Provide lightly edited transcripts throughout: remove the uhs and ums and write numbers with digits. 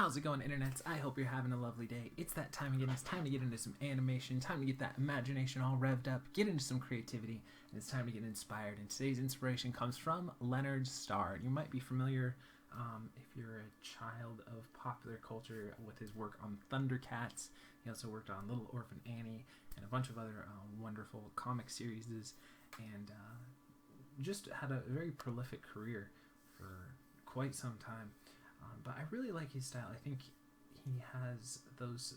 How's it going, internets? I hope you're having a lovely day. It's that time again. It's time to get into some animation, time to get that imagination all revved up, get into some creativity, and it's time to get inspired. And today's inspiration comes from Leonard Starr. You might be familiar if you're a child of popular culture with his work on Thundercats. He also worked on Little Orphan Annie and a bunch of other wonderful comic series, and just had a very prolific career for quite some time. But I really like his style. I think he has those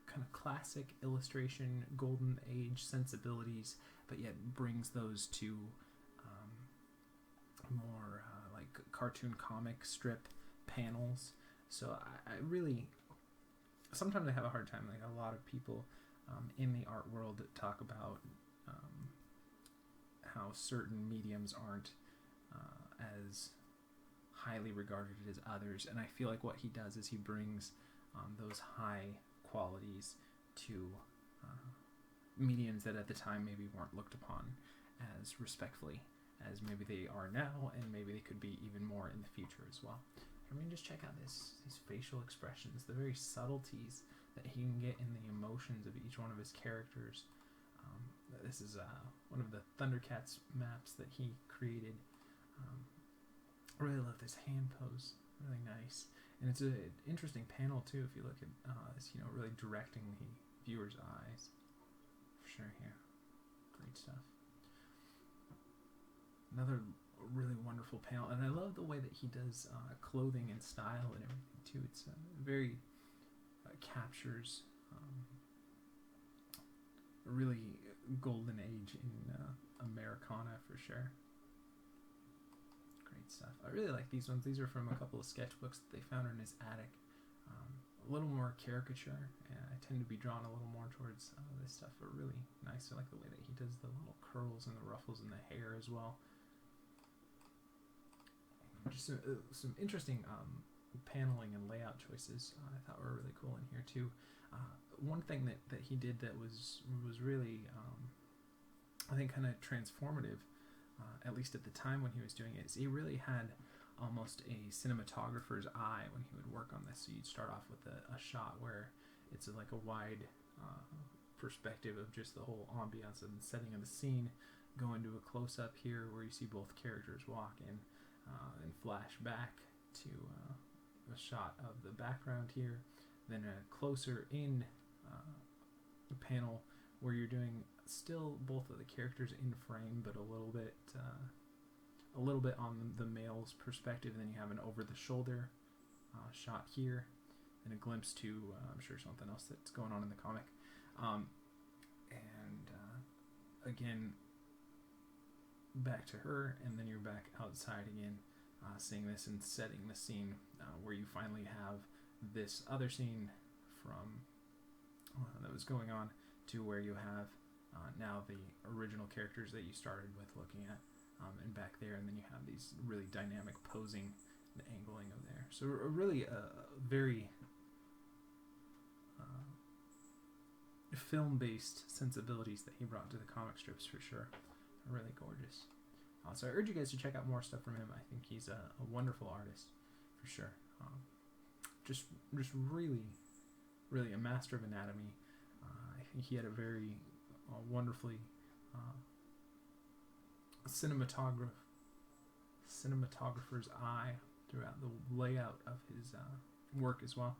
kind of classic illustration, golden age sensibilities, but yet brings those to more like cartoon comic strip panels. So I really, sometimes I have a hard time, like a lot of people in the art world talk about how certain mediums aren't as highly regarded as others, and I feel like what he does is he brings those high qualities to mediums that at the time maybe weren't looked upon as respectfully as maybe they are now, and maybe they could be even more in the future as well. I mean, just check out these facial expressions, the very subtleties that he can get in the emotions of each one of his characters. This is one of the Thundercats maps that he created. I really love this hand pose, really nice, and it's an interesting panel too if you look at this, really directing the viewer's eyes, for sure here. Great stuff. Another really wonderful panel, and I love the way that he does clothing and style and everything too. It's very captures a really golden age in Americana, for sure. Stuff. I really like these ones. These are from a couple of sketchbooks that they found in his attic. A little more caricature, and I tend to be drawn a little more towards this stuff, but really nice. I like the way that he does the little curls and the ruffles in the hair as well. Just some interesting paneling and layout choices I thought were really cool in here too. One thing that he did that was really I think kind of transformative, at least at the time when he was doing it, is he really had almost a cinematographer's eye when he would work on this. So you'd start off with a shot where it's like a wide perspective of just the whole ambiance and setting of the scene, go into a close-up here where you see both characters walk in, and flash back to a shot of the background here, then a closer in panel where you're doing still both of the characters in frame, but a little bit on the male's perspective. And then you have an over-the-shoulder shot here, and a glimpse to I'm sure something else that's going on in the comic. Again, back to her, and then you're back outside again, seeing this and setting the scene where you finally have this other scene from that was going on to where you have now the original characters that you started with looking at, and back there, and then you have these really dynamic posing and angling of there. So really very film-based sensibilities that he brought to the comic strips, for sure. Really gorgeous. So I urge you guys to check out more stuff from him. I think he's a wonderful artist, for sure. Just really a master of anatomy. I think he had a very wonderfully cinematographer's eye throughout the layout of his work as well.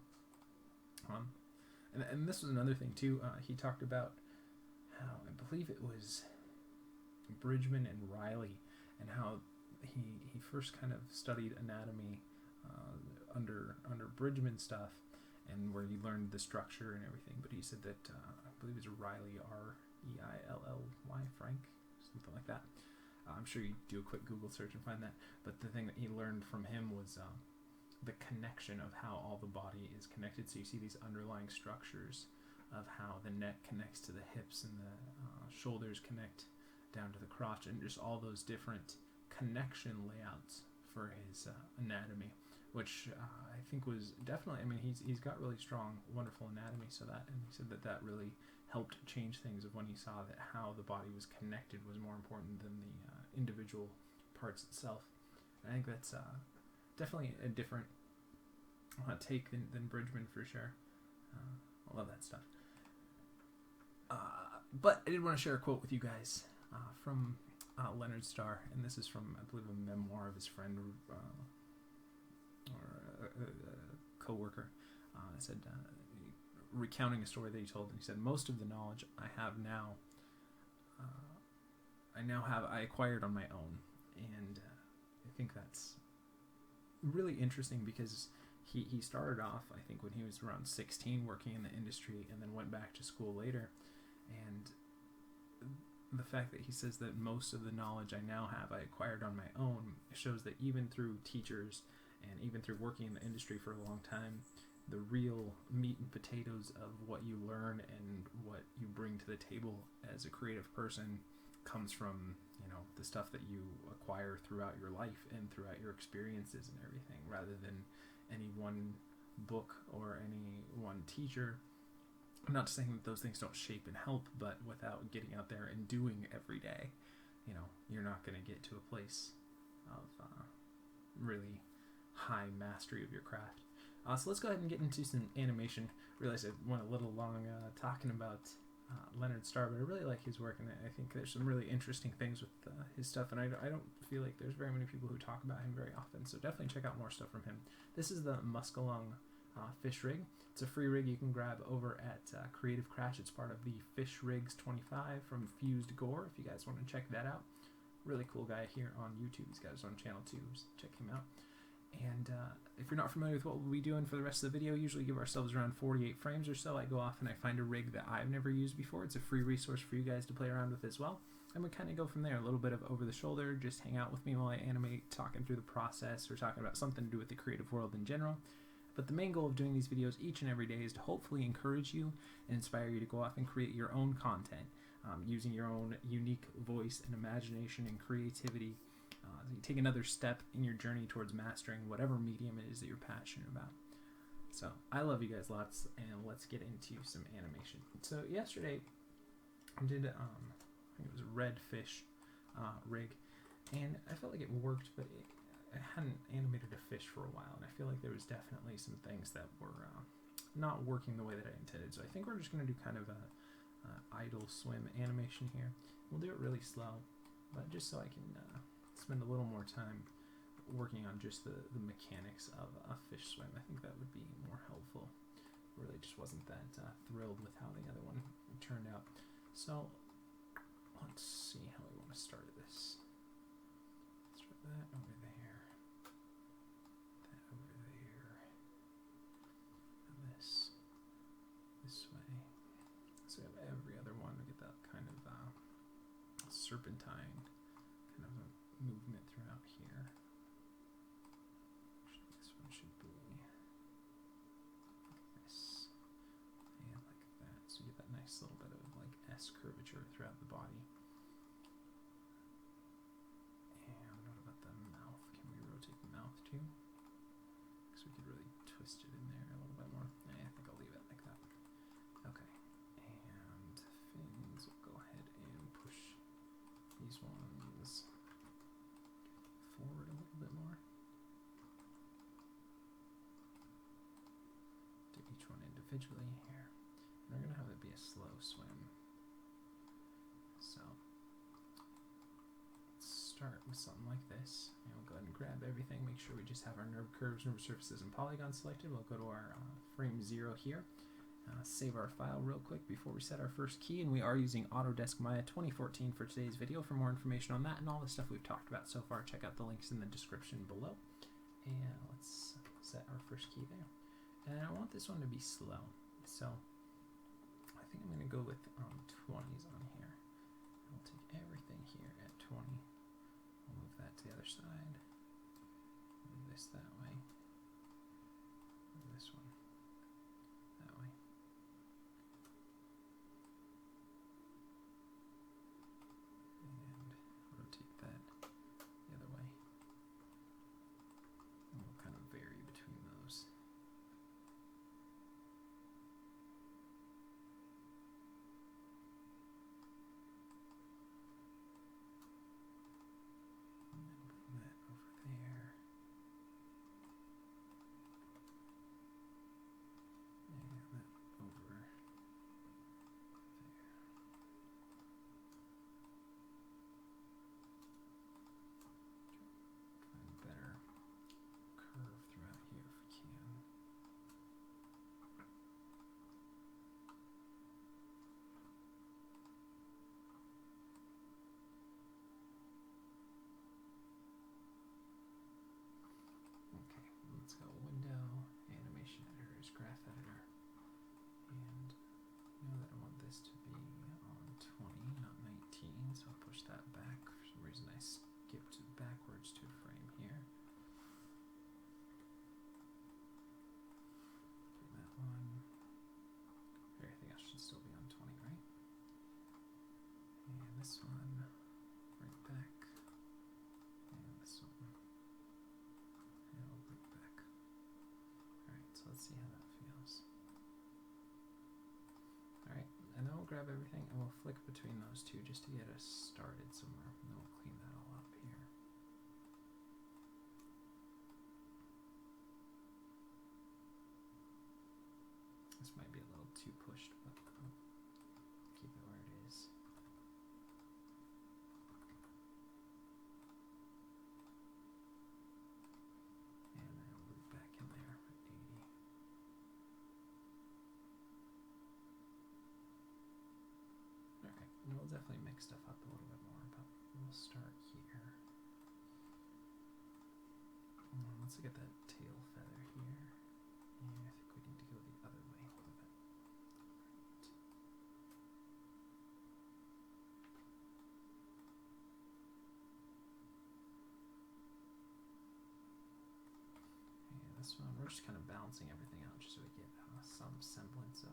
And this was another thing too. He talked about how, I believe it was Bridgman and Riley, and how he first kind of studied anatomy under Bridgman stuff, and where he learned the structure and everything. But he said that I believe it was Riley, R-E-I-L-L-Y, Frank, something like that. I'm sure you do a quick Google search and find that. But the thing that he learned from him was the connection of how all the body is connected. So you see these underlying structures of how the neck connects to the hips, and the shoulders connect down to the crotch, and just all those different connection layouts for his anatomy, which I think was definitely, I mean, he's got really strong, wonderful anatomy, and he said that really helped change things of when he saw that how the body was connected was more important than the individual parts itself. And I think that's definitely a different take than Bridgman for sure. I love that stuff. But I did want to share a quote with you guys from Leonard Starr, and this is from, I believe, a memoir of his friend or a co-worker. It said, recounting a story that he told, and he said, "Most of the knowledge I have now, I acquired on my own," and I think that's really interesting because he started off, I think, when he was around 16 working in the industry, and then went back to school later. And the fact that he says that most of the knowledge I now have I acquired on my own shows that even through teachers and even through working in the industry for a long time, the real meat and potatoes of what you learn and what you bring to the table as a creative person comes from, you know, the stuff that you acquire throughout your life and throughout your experiences and everything, rather than any one book or any one teacher. I'm not saying that those things don't shape and help, but without getting out there and doing every day, you know, you're not going to get to a place of really high mastery of your craft. So let's go ahead and get into some animation. Realize I went a little long talking about Leonard Starr, but I really like his work, and I think there's some really interesting things with his stuff, and I don't feel like there's very many people who talk about him very often, so definitely check out more stuff from him. This is the Muskelunge fish rig. It's a free rig you can grab over at Creative Crash. It's part of the Fish Rigs 25 from Fused Gore, if you guys want to check that out. Really cool guy here on YouTube. He's got his own channel too, so check him out. And if you're not familiar with what we'll be doing for the rest of the video, usually give ourselves around 48 frames or so. I go off and I find a rig that I've never used before. It's a free resource for you guys to play around with as well. And we kind of go from there. A little bit of over the shoulder, just hang out with me while I animate, talking through the process or talking about something to do with the creative world in general. But the main goal of doing these videos each and every day is to hopefully encourage you and inspire you to go off and create your own content using your own unique voice and imagination and creativity. You take another step in your journey towards mastering whatever medium it is that you're passionate about. So I love you guys lots, and let's get into some animation. So yesterday I did, I think it was a red fish rig, and I felt like it worked, but I hadn't animated a fish for a while, and I feel like there was definitely some things that were not working the way that I intended. So I think we're just going to do kind of a idle swim animation here. We'll do it really slow, but just so I can spend a little more time working on just the mechanics of a fish swim. I think that would be more helpful. Really just wasn't that thrilled with how the other one turned out. So let's see how we want to start this. Start that over there. That over there. And this way. So we have every other one. We get that kind of serpentine kind of a movement throughout here. This one should be like this and like that. So you get that nice little bit of like S curvature throughout the body. And what about the mouth? Can we rotate the mouth too? Because we could really twist it in there a little bit more. I think I'll leave it like that. Okay. And fins, we'll go ahead and push these ones forward a little bit more. Do each one individually here. And we're going to have it be a slow swim. So let's start with something like this. And we'll go ahead and grab everything. Make sure we just have our nerve curves, nerve surfaces, and polygons selected. We'll go to our frame 0 here. Save our file real quick before we set our first key, and we are using Autodesk Maya 2014 for today's video. For more information on that and all the stuff we've talked about so far, check out the links in the description below. And let's set our first key there. And I want this one to be slow, so I think I'm going to go with 20s on here. We'll take everything here at 20. We'll move that to the other side. Move this that way. Move this one that way. And rotate that the other way. And we'll kind of vary between those. And then bring that over there. let's see how that feels. Alright, and then we'll grab everything and we'll flick between those two just to get us started somewhere. And then we'll clean that all up here. This might be a little too pushed, but I'll keep it where it is. And then we'll move back in there at 80. Alright, and we'll definitely mix stuff up a little bit more, but we'll start here. Let's look at that tail feather here. Yeah, I think we need to go the other way with it. Right. Yeah, this one, we're just kind of balancing everything out just so we get some semblance of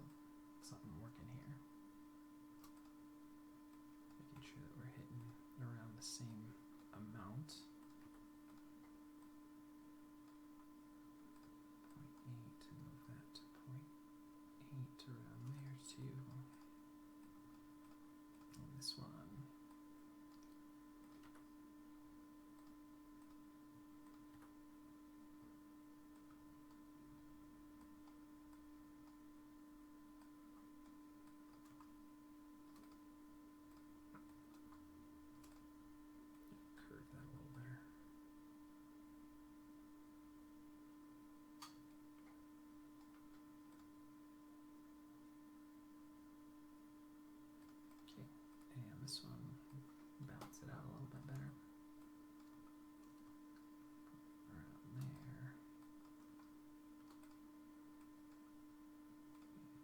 something working here. Making sure that we're hitting around the same amount. 0.8 and move that to 0.8 around there too. And this one. Curve that a little better. Okay, and this one, balance it out a little bit better. Around there.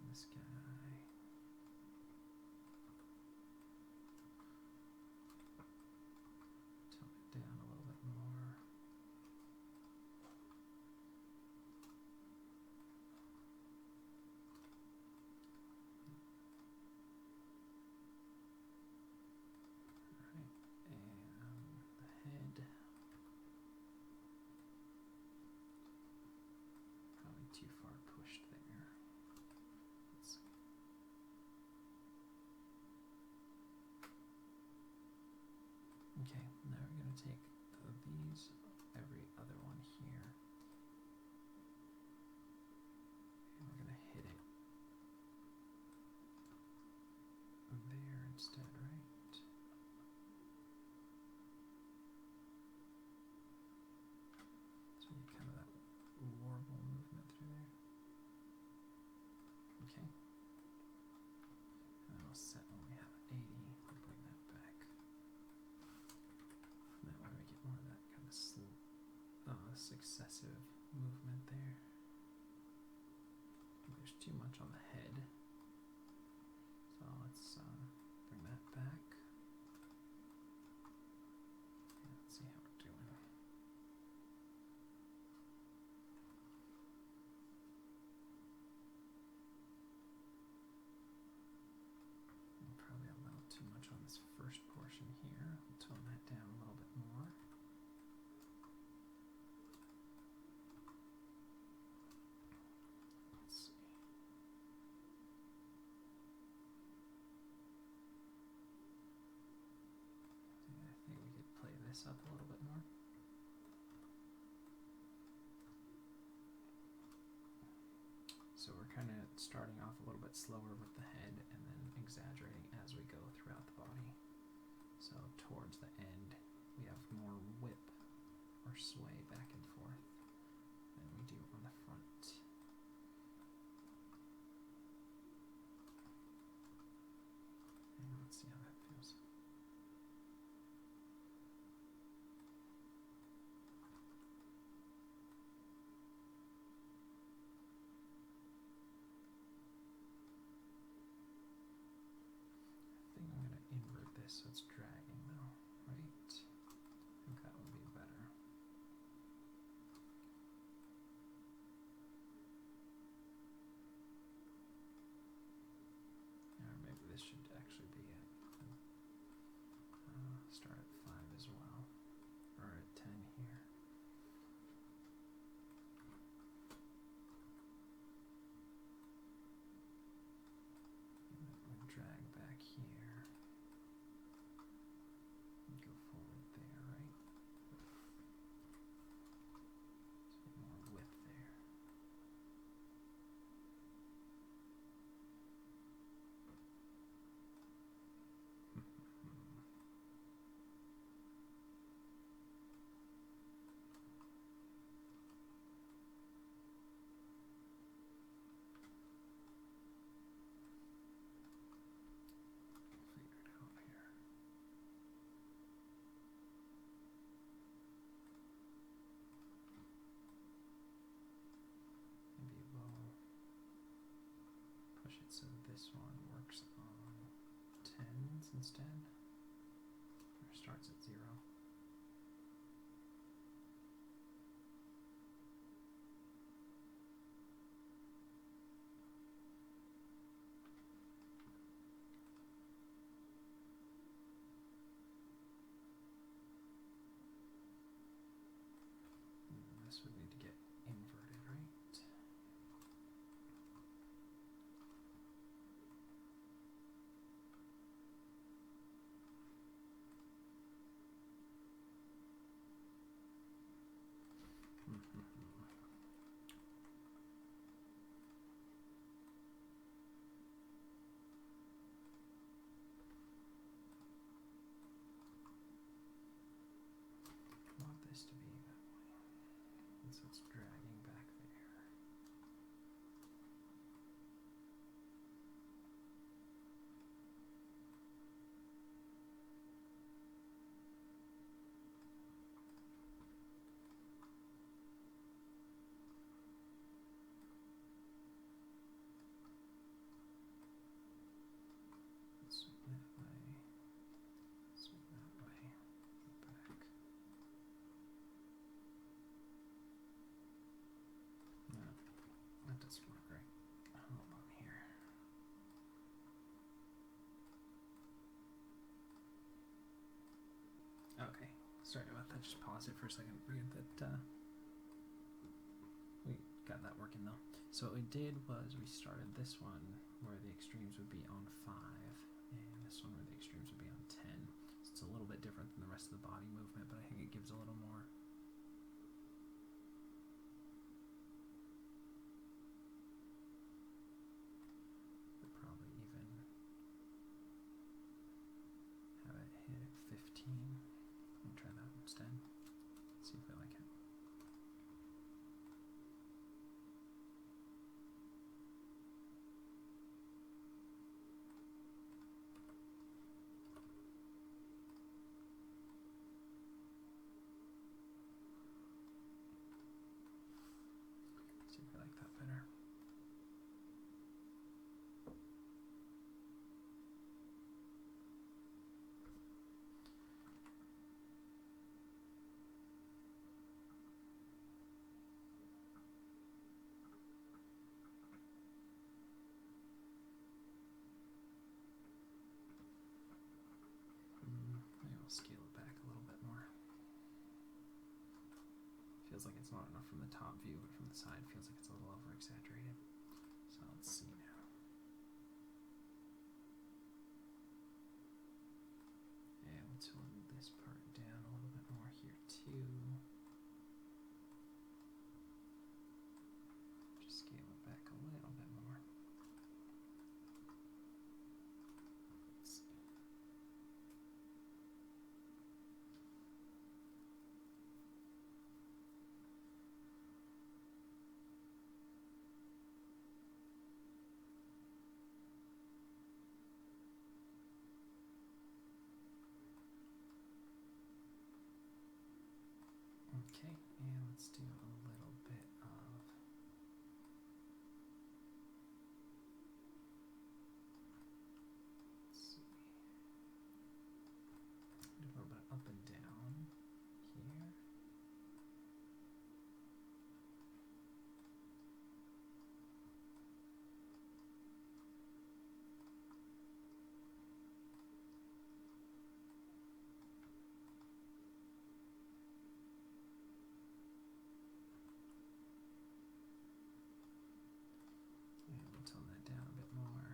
And this guy. Tone it down a little bit more. Alright, and the head. Probably too far pushed there. Let's see. Okay, now we're going to take these, every other one here, and we're going to hit it there instead, right? So you get kind of that warble movement through there. Okay. And then we'll set when we have 80, we'll bring that back. That way we get more of that kind of successive movement there. There's too much on the head, so let's bring that back. And let's see how we're doing. We'll probably allow too much on this first portion here. We'll tone that down a little bit more. Let's see. Yeah, I think we could play this up a little bit more. So we're kind of starting off a little bit slower with the head and then exaggerating as we go throughout the body. So towards the end, we have more whip or sway back and forth than we do on the front. And let's see how that feels. I think I'm going to invert this so it's dragging though, right? I think that would be better. Or maybe this should actually be it. Start at 5 as well, or at 10 here. push it so this one works on 10s instead, or starts at 0. This would need to get inverted, right? I want this to be that way. And so it's dragging back there. Swing that way. Swing that way. Back. No, that doesn't work right. Hold on here. Okay, sorry about that. Just pause it for a second. Forget that we got that working though. So what we did was we started this one where the extremes would be on 5, and this one where the extremes would be on 10. So it's a little bit different than the rest of the body movement, but I think it gives a little more. We'll probably even have it hit at 15. I'll try that instead. See if I like it. See if I like that better. Maybe we'll scale it back a little bit more. Feels like it's not enough from the top view, but from the side feels like it's a little over exaggerated. So let's see now. And we'll tilt this part down a little bit more here too. Just scale it back a little bit more. Let's see. Okay, and let's do a little bit of let's see. Do a little bit up and down here. And we'll tone that down a bit more.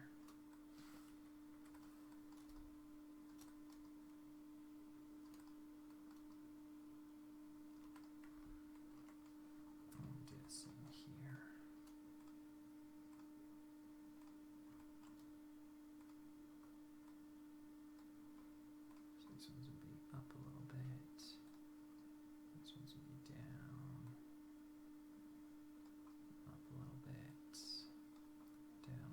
And we'll do the same here. So these ones would be up a little bit. These ones would be down. Up a little bit. Down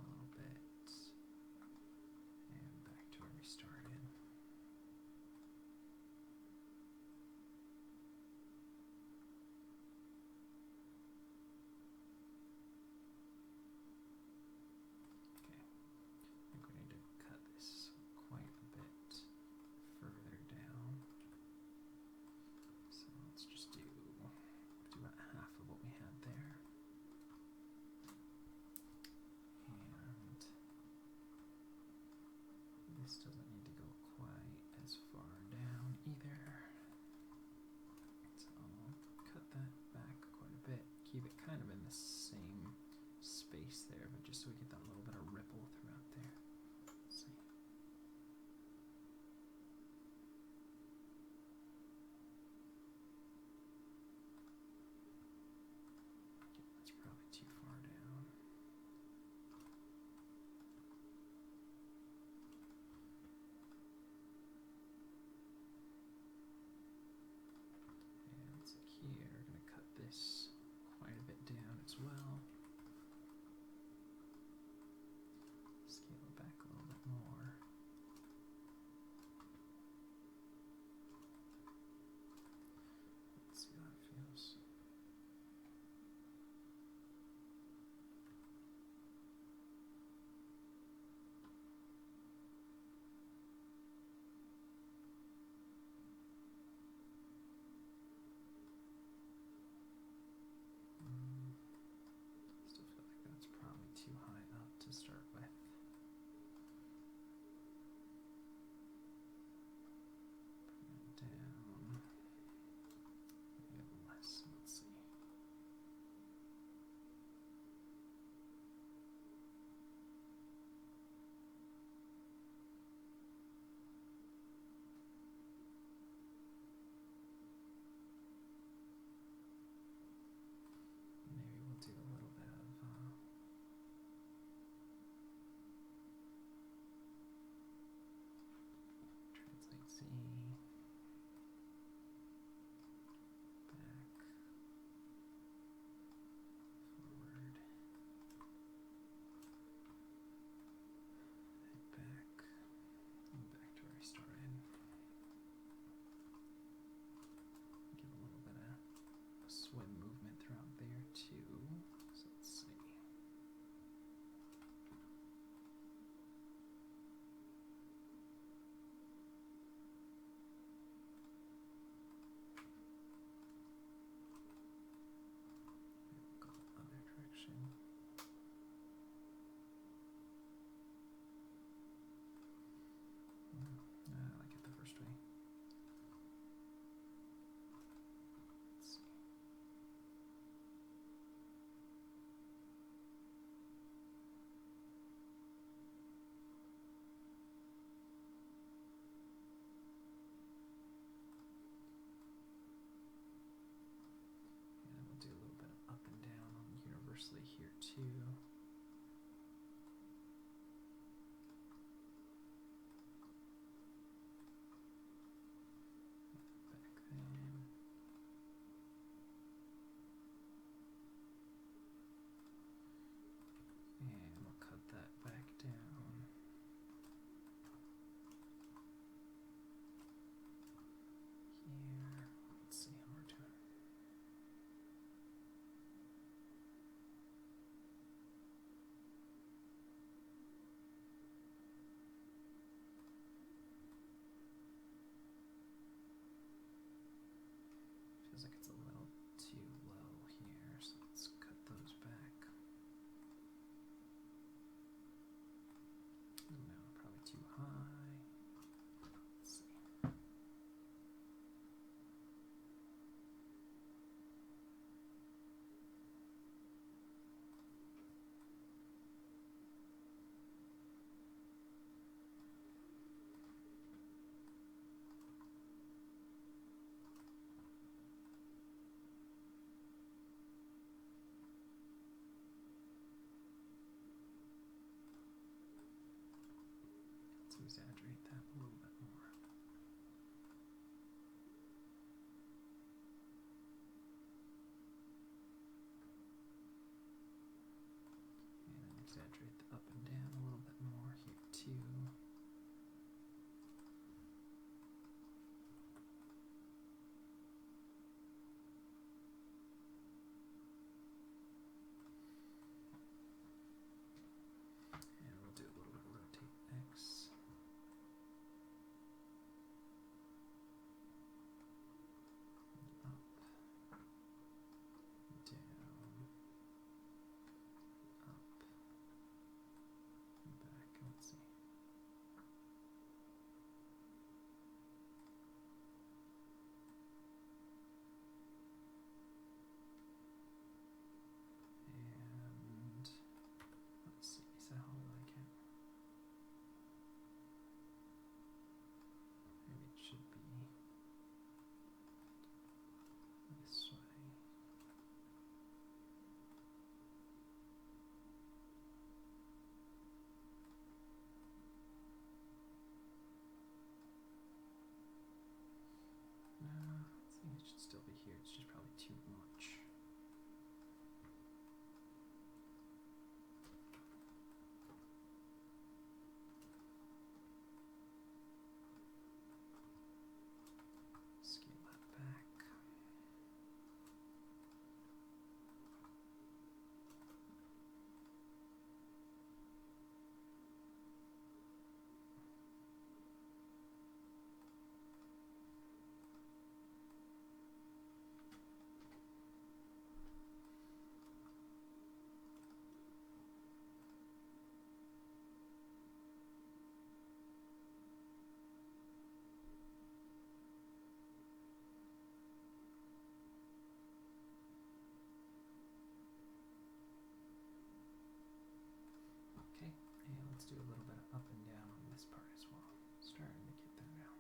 let's do a little bit of up and down on this part as well. Starting to get there now.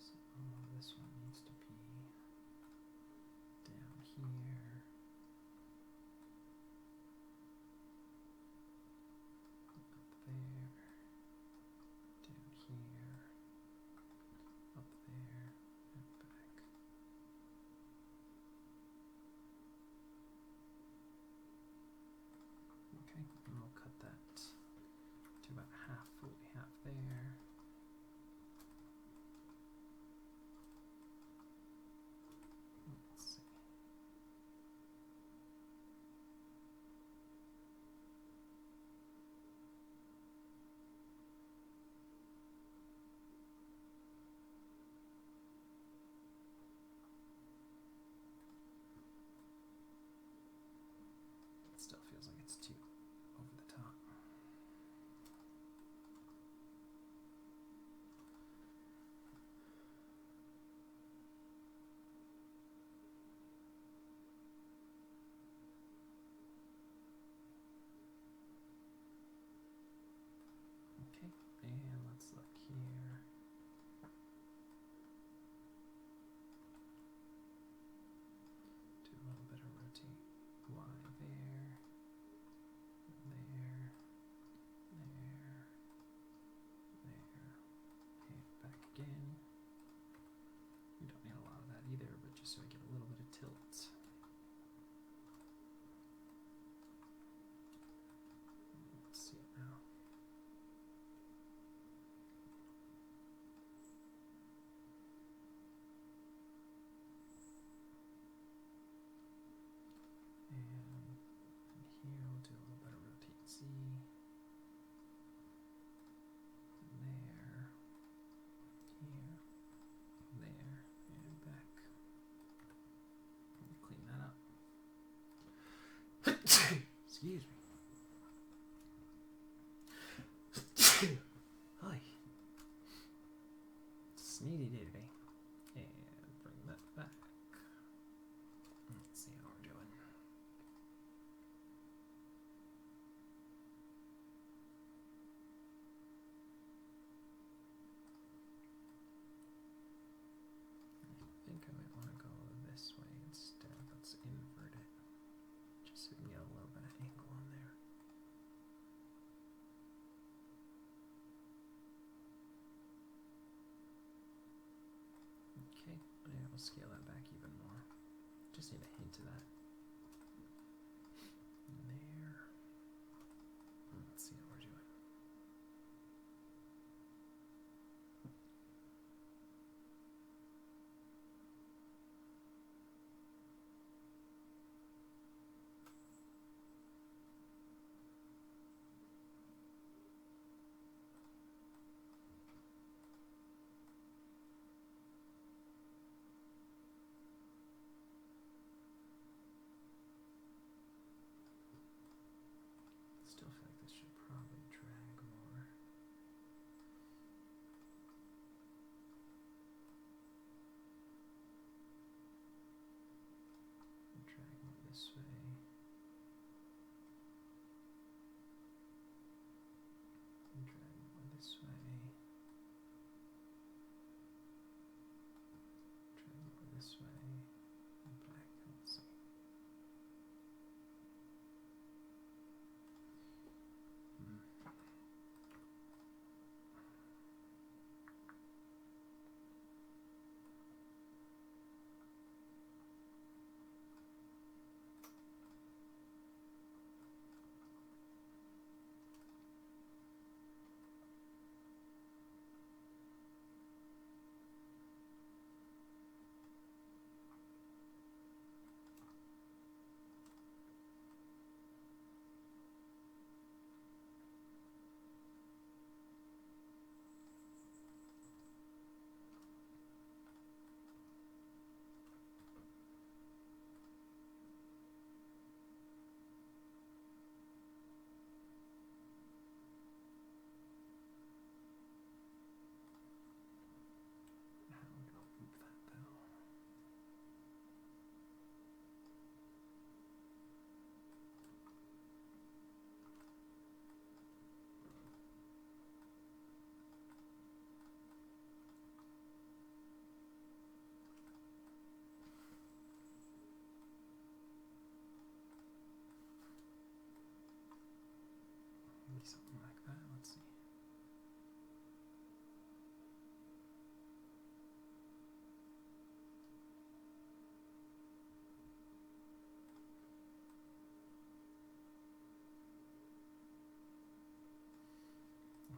So this one needs to be down here. Up there. Down here. Up there. And back. Okay, and we'll cut that to about half what we have there. Let's see. It still feels like it's too over the top. Okay, and let's look here. Do a little bit of rotate Y there, there, and back again. We don't need a lot of that either, but just so I get a little bit of tilt. Let's see it now. And here we'll do a little bit of rotate Z. There, here, there, and back. Let me clean that up. Excuse me. Hi. Sneedy diddy. And bring that back. Let's see how we're doing. I think I might want to go this way instead. Let's invert it. Just so we can get a little bit of angle on there. Okay, and we'll scale that back even more. Just need a hint of that. There. Let's see how we're doing.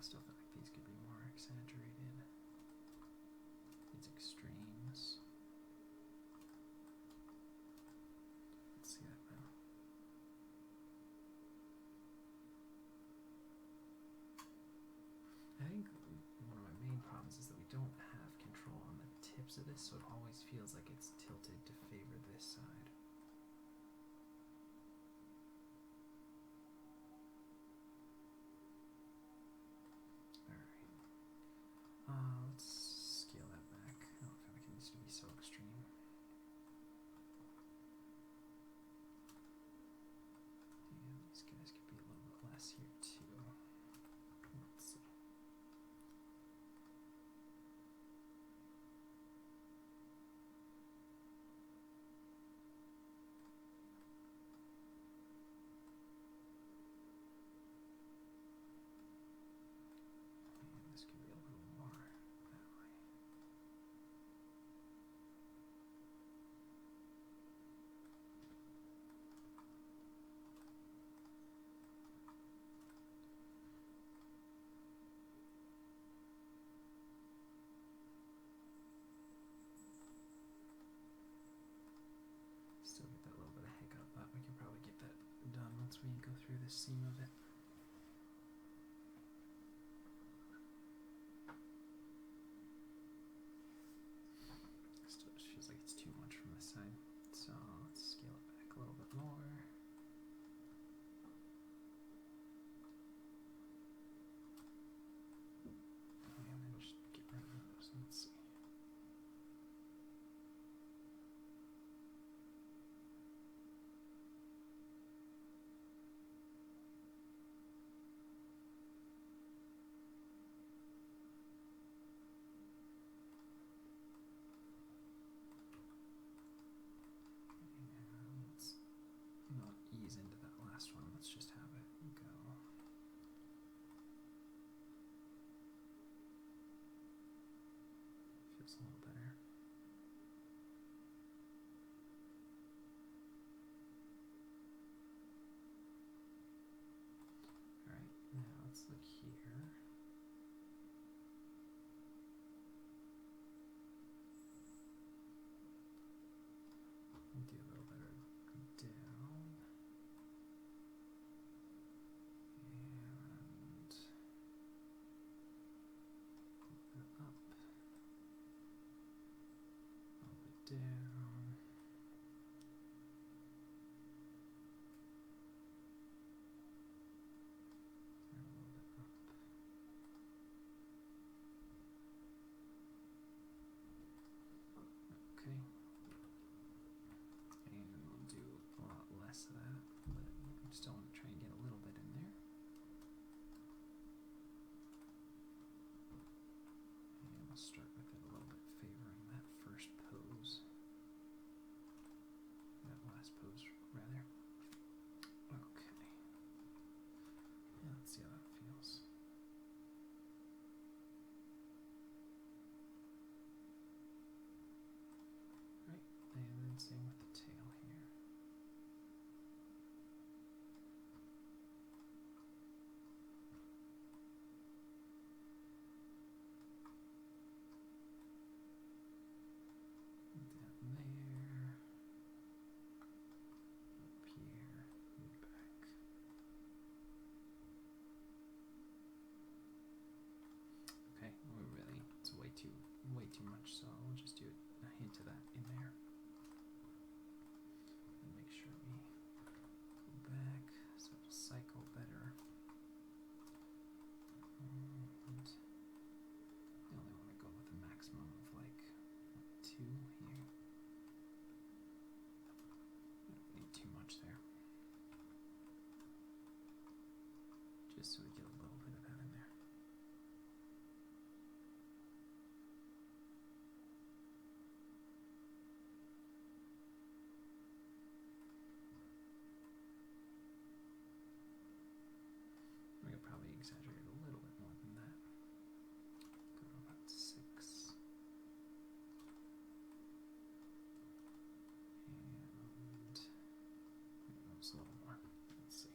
still feel like these could be more exaggerated. These extremes. Let's see that now. I think one of my main problems is that we don't have control on the tips of this, so it always feels like it's tilted to favor this side. Alright. Let's scale that back. I don't feel like it needs to be so extreme. And these guys could be a little bit less here too. Let's see. And this could be a little more that way. Still get that little bit of hiccup, but we can probably get that done once we go through this seam of it. Still just feels like it's too much from this side, so let's scale it back a little bit more. And then just get rid of those. Let's see. And let's not ease into that last one. Let's just have it go. Feels a little better. Alright, now let's look here. And do a little better down. And up. A little bit down. And a little bit up. Okay. And we'll do a lot less of that, but I still want to try and get a little bit in there. And we'll start with it a little bit favoring that first pose. That last pose, rather. Okay. Yeah, let's see how that feels. Right, and then same with the tail here. Down there. Up here. And back. Okay, it's way too much, so we'll just do a hint of that in there. And make sure we go back so it'll cycle better. And I only want to go with a maximum of like 2 here. I don't need too much there. Just so we get a little bit of that in there. We could probably exaggerate a little bit more than that. Go to about 6. And maybe a little more. Let's see.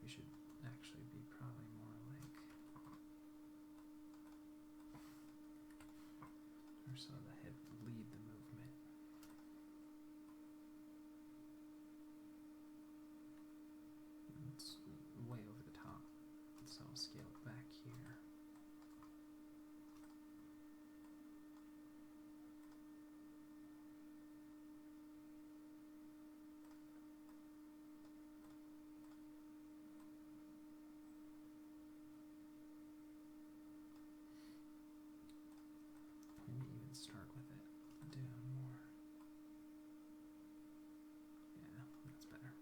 we should actually be probably more like, or so the head lead the movement. It's way over the top, so I'll scale it back here. Maybe even start with it down more. Yeah, that's better.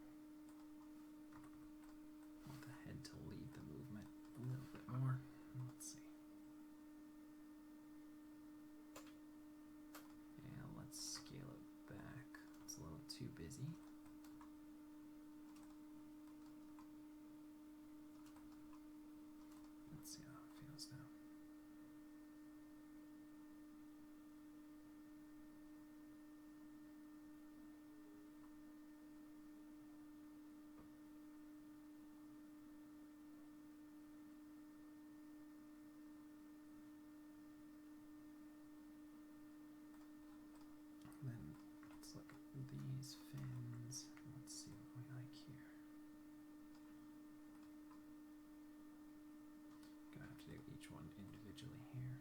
Want the head to lead the movement a little bit more. Let's see. Yeah, let's scale it back. It's a little too busy. Let's see how it feels now. Then let's look at these fins. Let's see what we like here. Gonna have to do each one individually here.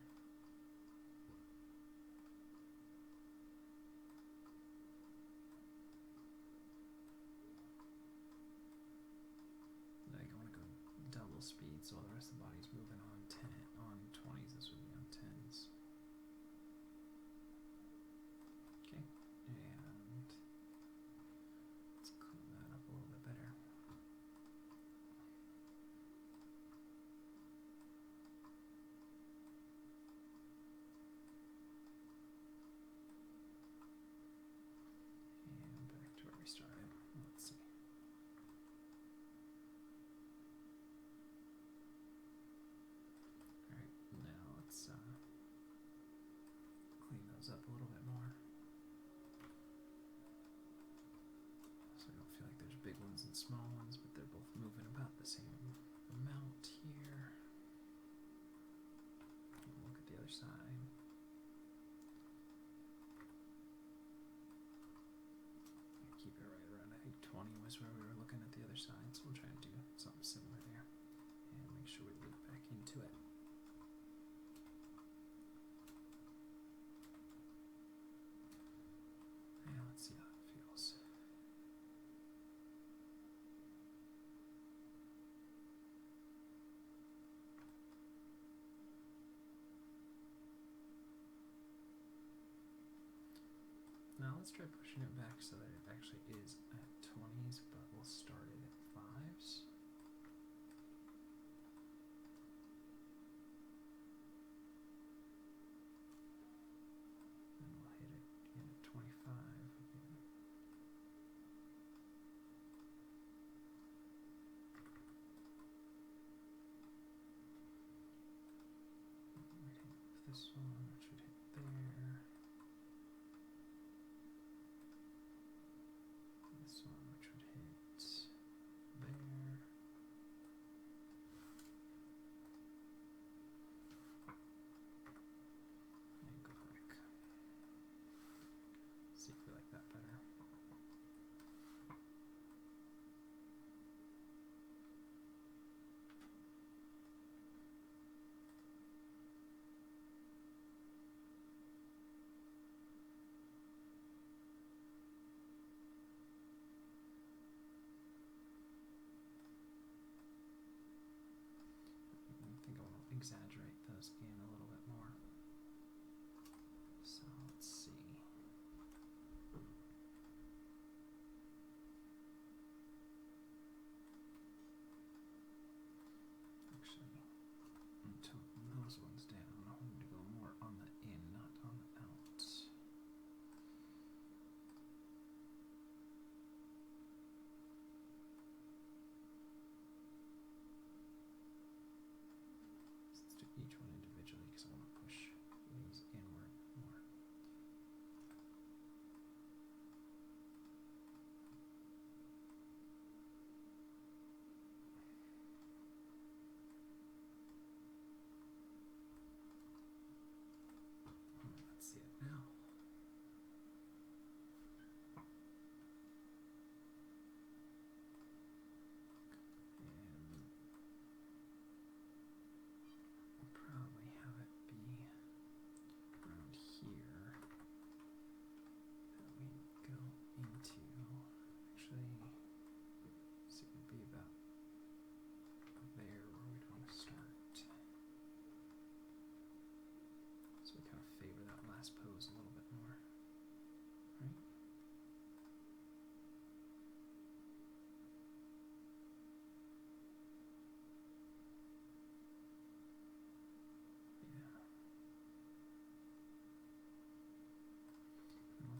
Like I want to go double speed so all the rest of the body's moving on 20s. This would be on 10s. Okay, and let's clean that up a little bit better. And back to where we started. Let's see. Alright, now let's clean those up a little bit more. So I don't feel like there's big ones and small ones, but they're both moving about the same amount here. Look at the other side. Keep it right around, I think 20 was where we were looking at the other side, so we'll try to do something similar there. And make sure we loop back into it. And let's see how it feels. Now let's try pushing it back so that it actually is at 20s, but we'll start it at 5s. And we'll hit it again at 25 again. We'd hit this one, which would hit there. This one, which would hit there. And go back. See if we like that better.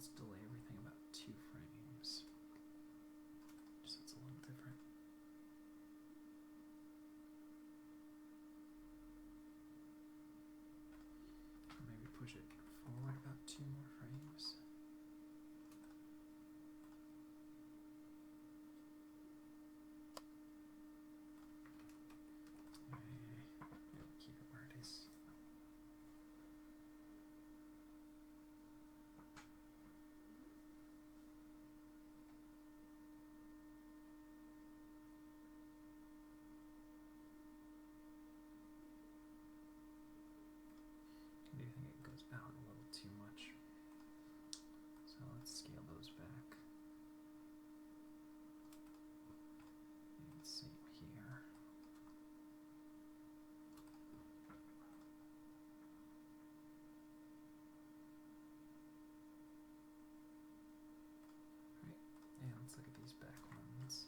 let's delay everything about 2 frames. Just so it's a little different. Or maybe push it forward about 2 more frames. Keep it where it is. I do think it goes out a little too much. So let's scale those back. And same here. Right, and let's look at these back ones.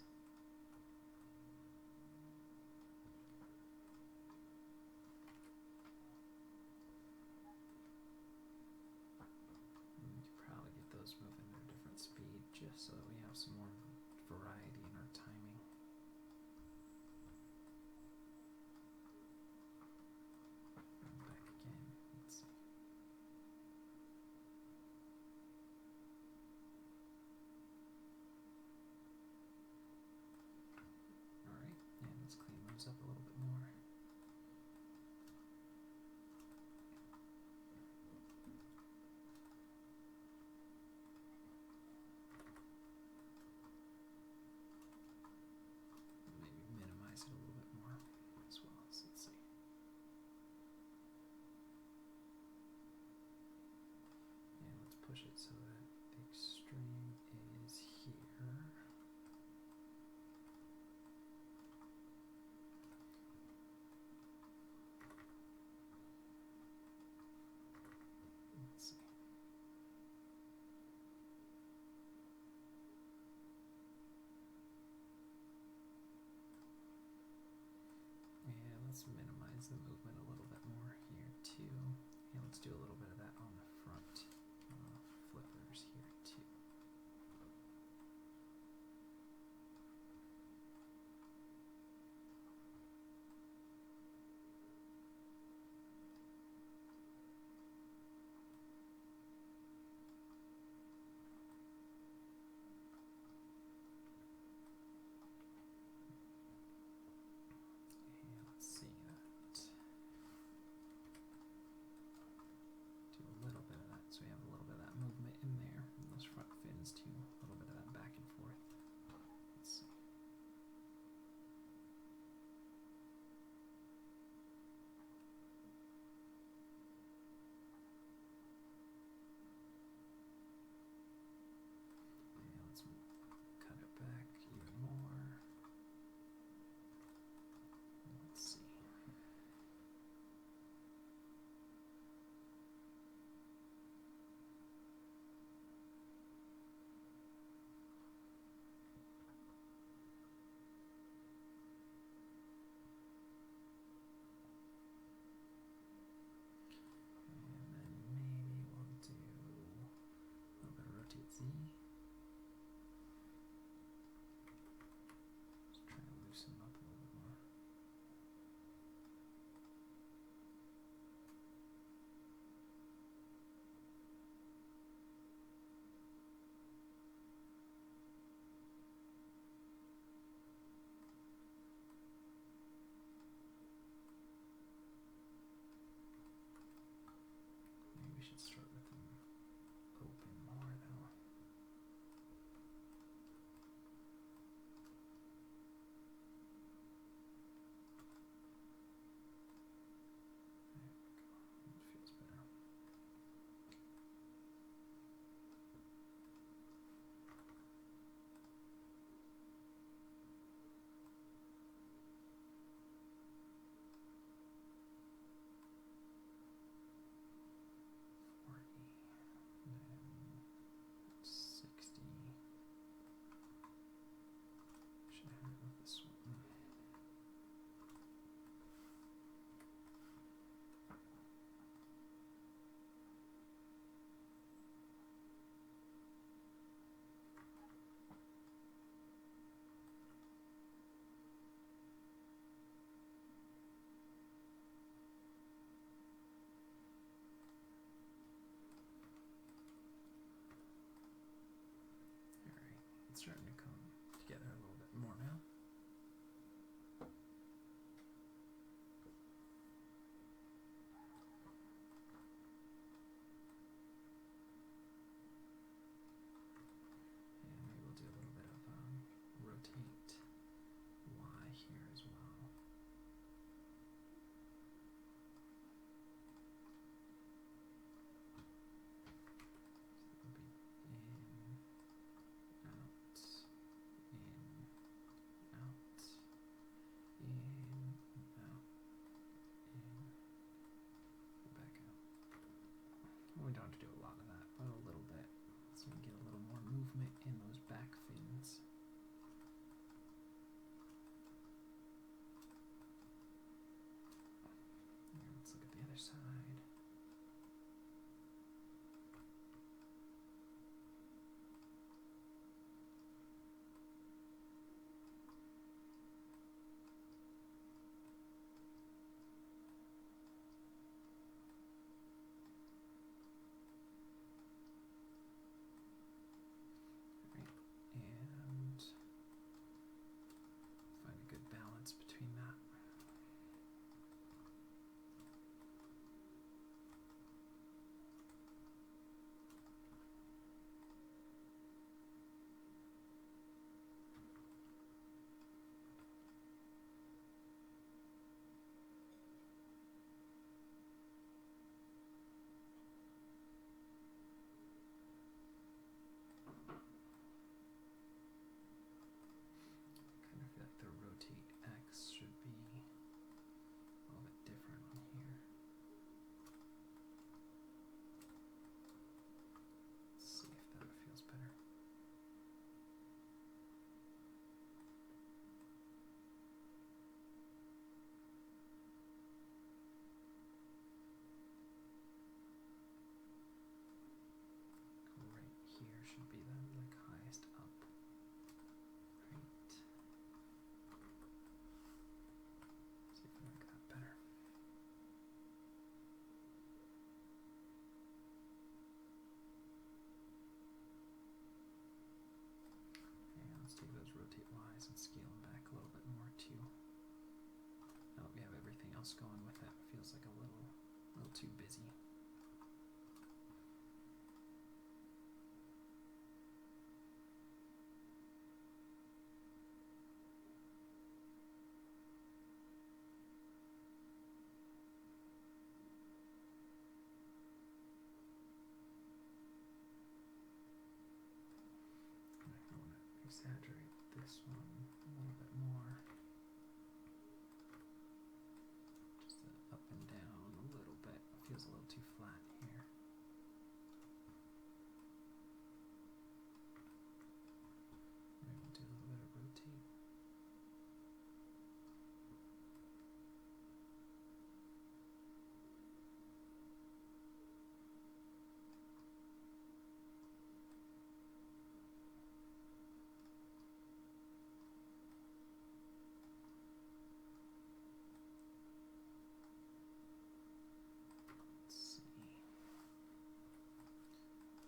We could probably get those moving at a different speed just so that we have some more variety in our timing. And back again. Let's see. Alright, and let's clean those up a little bit more. Maybe minimize it a little bit more as well. So let's see. And let's push it so that the extreme is here. Let's see. And let's minimize the movement a little bit more here too. And let's do a little bit of that on the front flipper. guess I'm scaling back a little bit more too. Now that we have everything else going with it, it feels like a little too busy. I want to exaggerate this one a little bit more. Just up and down a little bit. It feels a little too flat here. Maybe we'll do a little bit of rotate.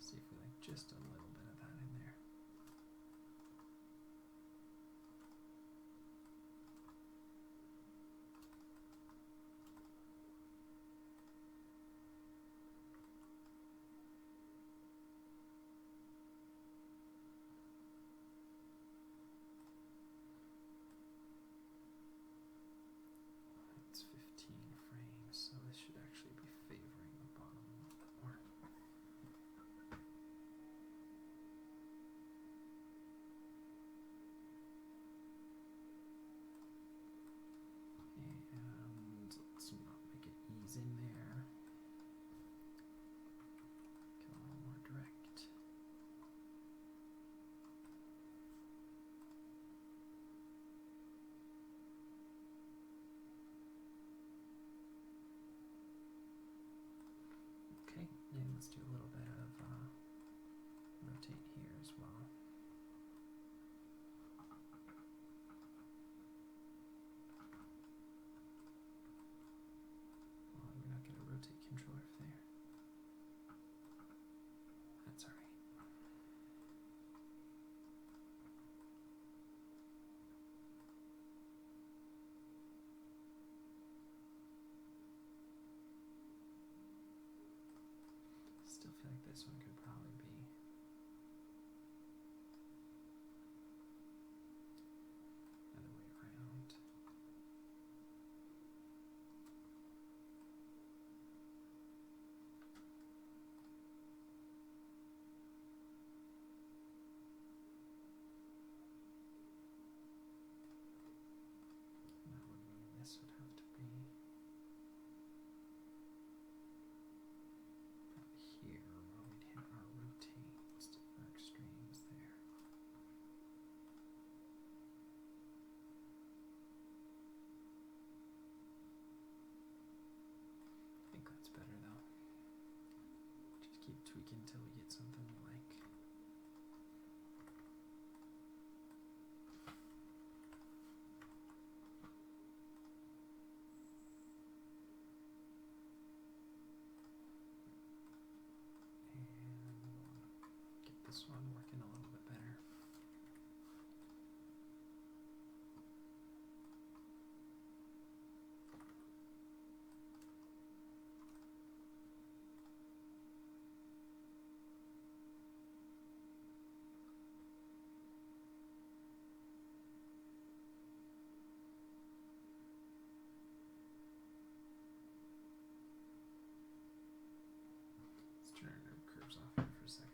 See if we like just a little bit of that in there. It's 15 frames, so this should actually be favoring the bottom a little bit more. And let's not make it ease in there. Get a little more direct. Okay, and let's do a little bit of rotate here as well. Well, we're not going to rotate controller there. That's alright. Still feel like this one could probably be other way around. That would mean this would have to be here where we'd hit our rotate our extremes there. I think that's better though. Just keep tweaking until we get something we like. And get this one working a little bit better. Let's turn our curves off here for a second.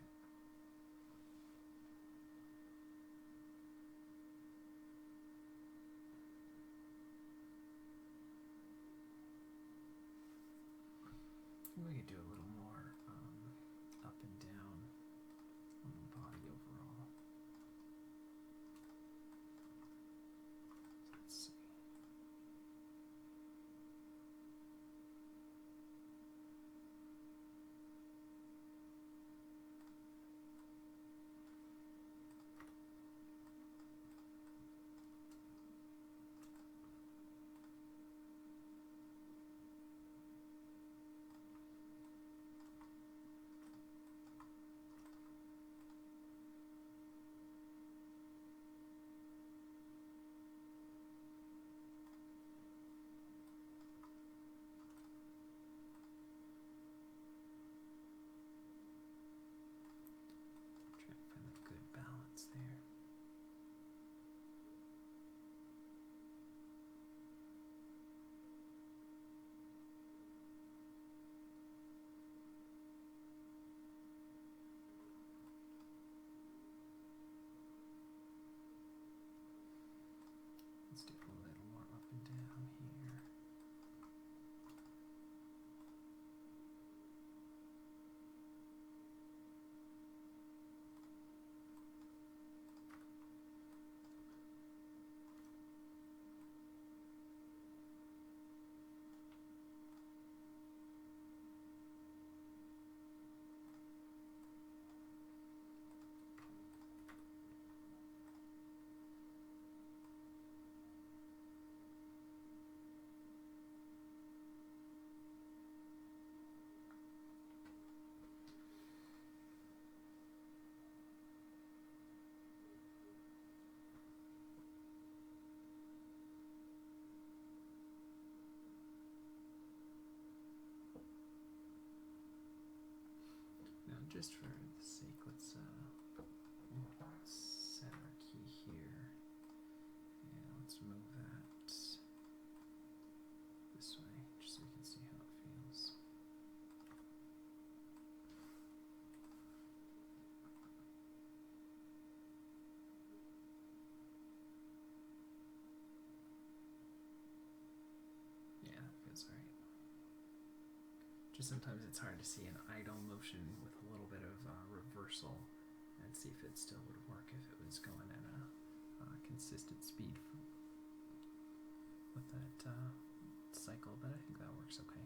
We could do a little more up and down on the body overall. Let's see. Let's do a little more up and down here. Just for the sake, let's set our key here, and let's move that this way, just so we can see how it feels. Yeah, that feels right. Just sometimes it's hard to see an idle motion with a little bit of reversal and see if it still would work if it was going at a consistent speed with that cycle, but I think that works okay.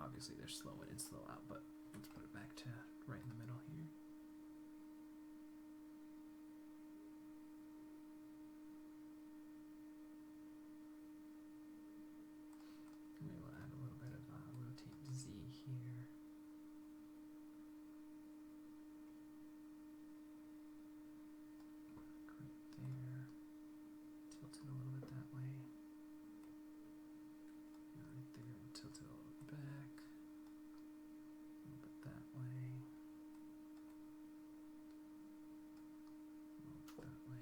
Obviously they're slow in and slow out, but let's put it back to right in the middle here. Maybe we'll add a little bit of rotate Z here. Right there. Tilt it a little bit that way. Yeah, right there, we'll tilt it a little bit back. A little bit that way. A little bit that way.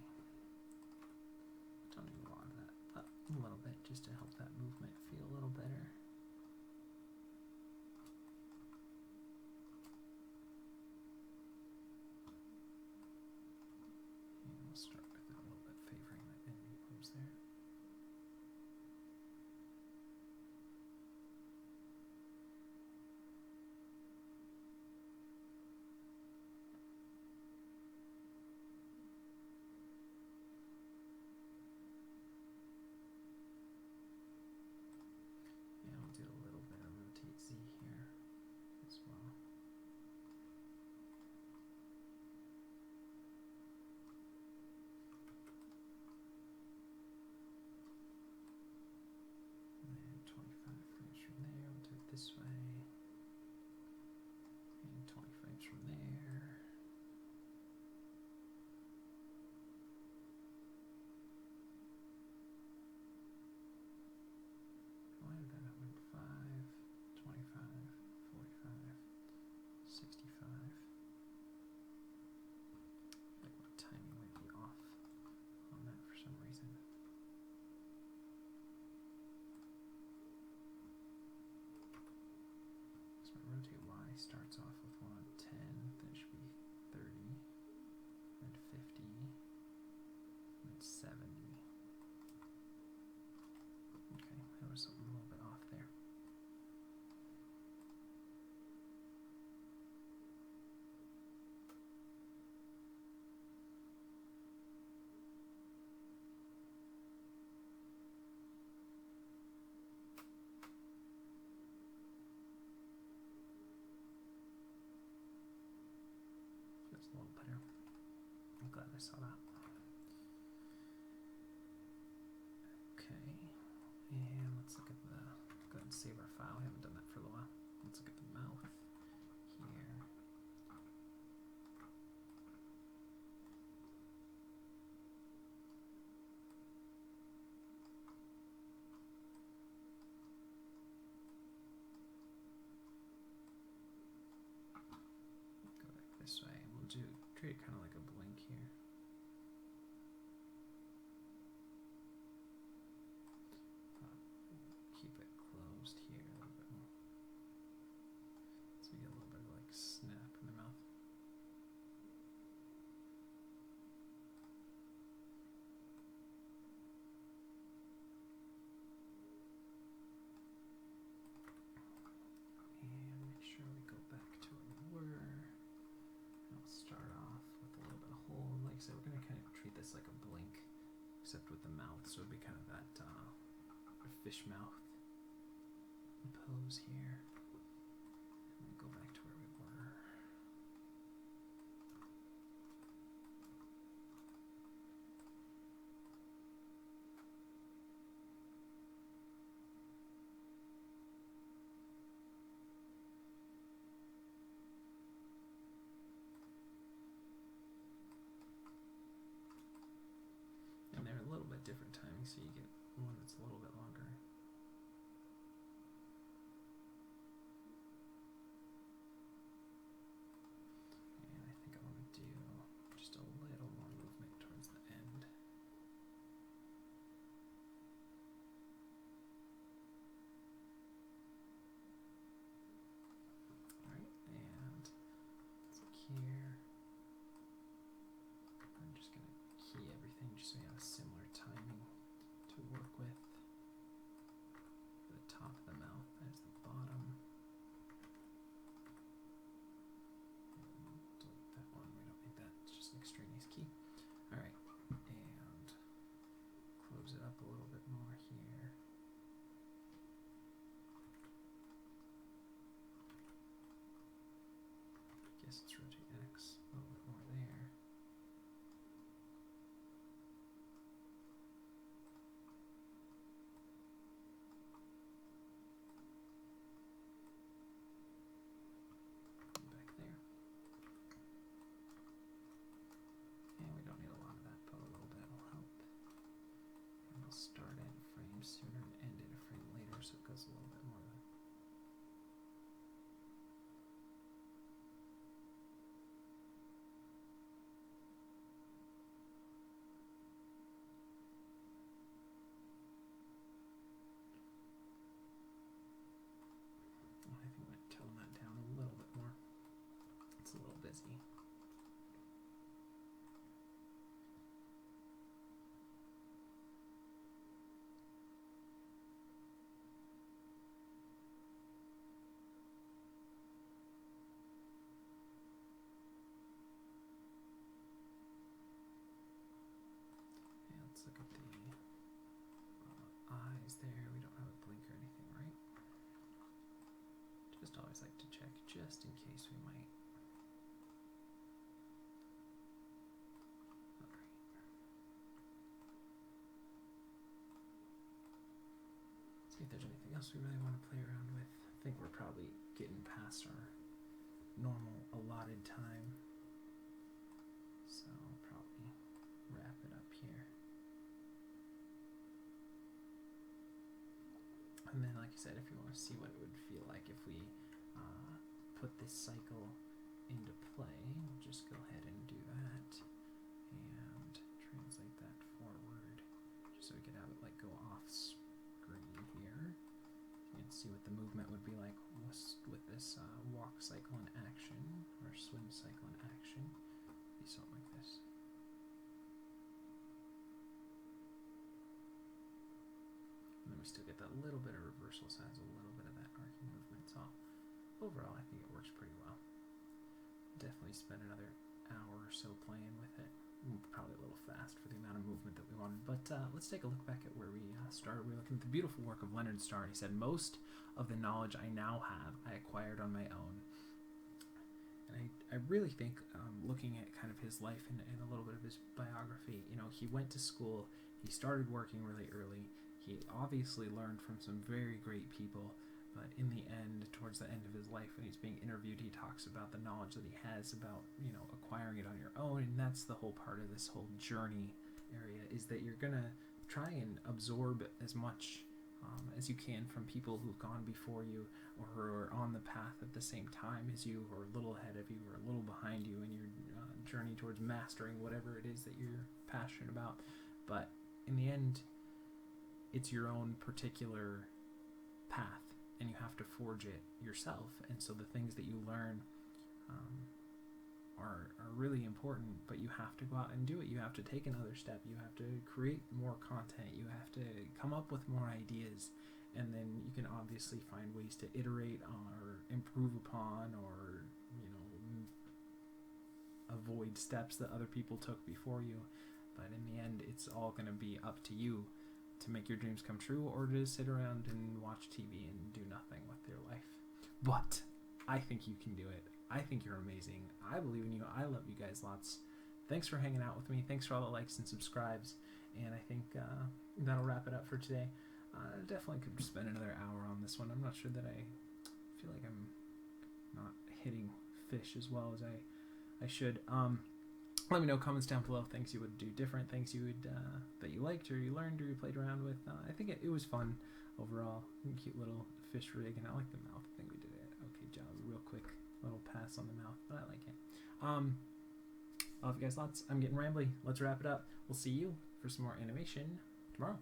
Don't need a lot of that, but a little bit just to help that movement feel a little better. And we'll start with it a little bit favoring the ending pose there. Yeah, we'll do a little bit of rotate Z here as well. And then 25 frames from there, we'll do it this way. And 20 frames from there. Why did that happen? 5, 25, 45, 65. Like my timing might be off on that for some reason. So my rotate Y starts off with one on 10, then it should be 30, then 50, then 70. Okay, there was something a little bit off there. That's a little better. I'm glad I saw that. Okay, and let's look at the, go ahead and save our file. We haven't done that for a little while. Let's look at the mouth here. Go back this way, and we'll treat it kind of like a blink here. Keep it closed here a little bit more. So we get a little bit of like snap in the mouth. except with the mouth, so it'd be kind of that fish mouth pose here. And then go back to where we were. And they're a little bit different timing, so you get one that's a little bit longer. And I think I want to do just a little more movement towards the end. Alright, and it's like here. I'm just going to key everything just so we have a similar timing to work with. For the top of the mouth, there's the bottom. And delete that one, we don't need that, it's just an extraneous key. Alright, and close it up a little bit more here. I guess it's rotate X a little bit more there. Back there. And we don't need a lot of that, but a little bit will help. And we'll start in a frame sooner and end in a frame later, so it goes a little bit more. I think I'm going to tone that down a little bit more. It's a little busy. Yeah, let's look at the eyes there. We don't have a blink or anything, right? Just always like to check just in case we might. Alright. See if there's anything else we really want to play around with. I think we're probably getting past our normal allotted time. So I'll probably wrap it up here. And then, like I said, if you want to see what it would feel like if we put this cycle into play, we'll just go ahead and do that and translate that forward, just so we could have it like go off screen here. You can see what the movement would be like with this walk cycle in action or swim cycle in action. It'd be something like this. And then we still get that little bit of reversal, so it has a little bit of that arcing movement. So overall, I think it works pretty well. Definitely spend another hour or so playing with it. Probably a little fast for the amount of movement that we wanted. But let's take a look back at where we started. We're looking at the beautiful work of Leonard Starr. He said, "Most of the knowledge I now have, I acquired on my own." And I really think, looking at kind of his life and a little bit of his biography, you know, he went to school, he started working really early, he obviously learned from some very great people, but in the end, towards the end of his life, when he's being interviewed, he talks about the knowledge that he has about, you know, acquiring it on your own, and that's the whole part of this whole journey area, is that you're going to try and absorb as much as you can from people who've gone before you, or who are on the path at the same time as you, or a little ahead of you, or a little behind you in your journey towards mastering whatever it is that you're passionate about. But in the end, it's your own particular path, and you have to forge it yourself. And so the things that you learn are really important, but you have to go out and do it. You have to take another step. You have to create more content. You have to come up with more ideas, and then you can obviously find ways to iterate on or improve upon, or, you know, avoid steps that other people took before you. But in the end, it's all going to be up to you to make your dreams come true, or to sit around and watch TV and do nothing with your life. But I think you can do it. I think you're amazing. I believe in you. I love you guys lots. Thanks for hanging out with me. Thanks for all the likes and subscribes. And I think that'll wrap it up for today. Definitely could spend another hour on this one. I'm not sure that I feel like I'm not hitting fish as well as I should. Let me know comments down below, things you would do different, things you would that you liked or you learned or you played around with. I think it was fun overall. Cute little fish rig, and I like the mouth. I think we did it okay job. Real quick little pass on the mouth, but I like it. I love you guys lots. I'm getting rambly. Let's wrap it up. We'll see you for some more animation tomorrow.